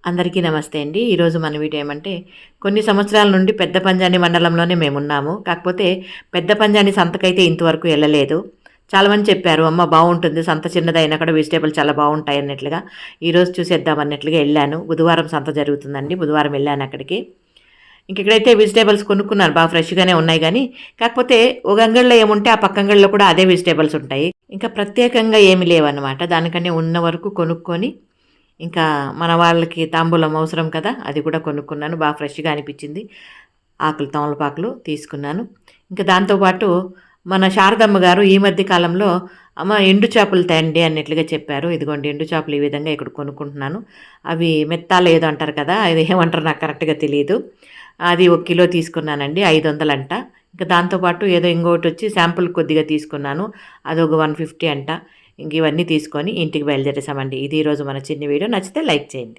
అందరికీ నమస్తే అండి. ఈరోజు మన వీడియో ఏమంటే, కొన్ని సంవత్సరాల నుండి పెద్ద పంజాని మండలంలోనే మేమున్నాము. కాకపోతే పెద్ద పంజాని సంతకైతే ఇంతవరకు ఎళ్ళలేదు. చాలామంది చెప్పారు, "అమ్మ బావుంటుంది. సంత చిన్నదైనా కూడా వెజిటబుల్ చాలా బావుంటాయి" అన్నట్లుగా. ఈరోజు చూసేద్దాం అన్నట్లుగా ఎళ్ళాను. బుధవారం సంత జరుగుతుందండి. బుధవారం ఎళ్ళాను అక్కడికి. ఇంక ఇక్కడైతే వెజిటబుల్స్ కొనుక్కున్నాను. బాగా ఫ్రెష్‌గానే ఉన్నాయి గానీ, కాకపోతే ఒక అంగడిలో ఏముంటే ఆ పక్క అంగడిలో కూడా అదే వెజిటబుల్స్ ఉంటాయి. ఇంకా ప్రత్యేకంగా ఏమి లేవన్నమాట. దానికని ఉన్న వరకు కొనుక్కొని ఇంకా మన వాళ్ళకి తాంబూలం అవసరం కదా! అది కూడా కొనుక్కున్నాను. బాగా ఫ్రెష్‌గా అనిపిచ్చింది. ఆకులు, తమలపాకులు తీసుకున్నాను. ఇంకా దాంతో పాటు మన శారదమ్మ గారు ఈ మధ్య కాలంలో అమ్మ ఎండు చేపలు తేండి అన్నట్లుగా చెప్పారు. ఇదిగోండి ఎండు చేపలు ఈ విధంగా ఇక్కడ కొనుక్కుంటున్నాను. అవి మెత్తాలో ఏదో అంటారు కదా! అది ఏమంటారో నాకు కరెక్ట్‌గా తెలీదు. అది ఒక కిలో తీసుకున్నానండి. 500 అంట. ఇంకా దాంతో పాటు ఏదో ఇంకోటొచ్చి శాంపుల్ కొద్దిగా తీసుకున్నాను. అదొక 150 అంట. ఇంక ఇవన్నీ తీసుకొని ఇంటికి బయలుదేరేసామండి. ఇది ఈరోజు మన చిన్ని వీడియో. నచ్చితే లైక్ చేయండి.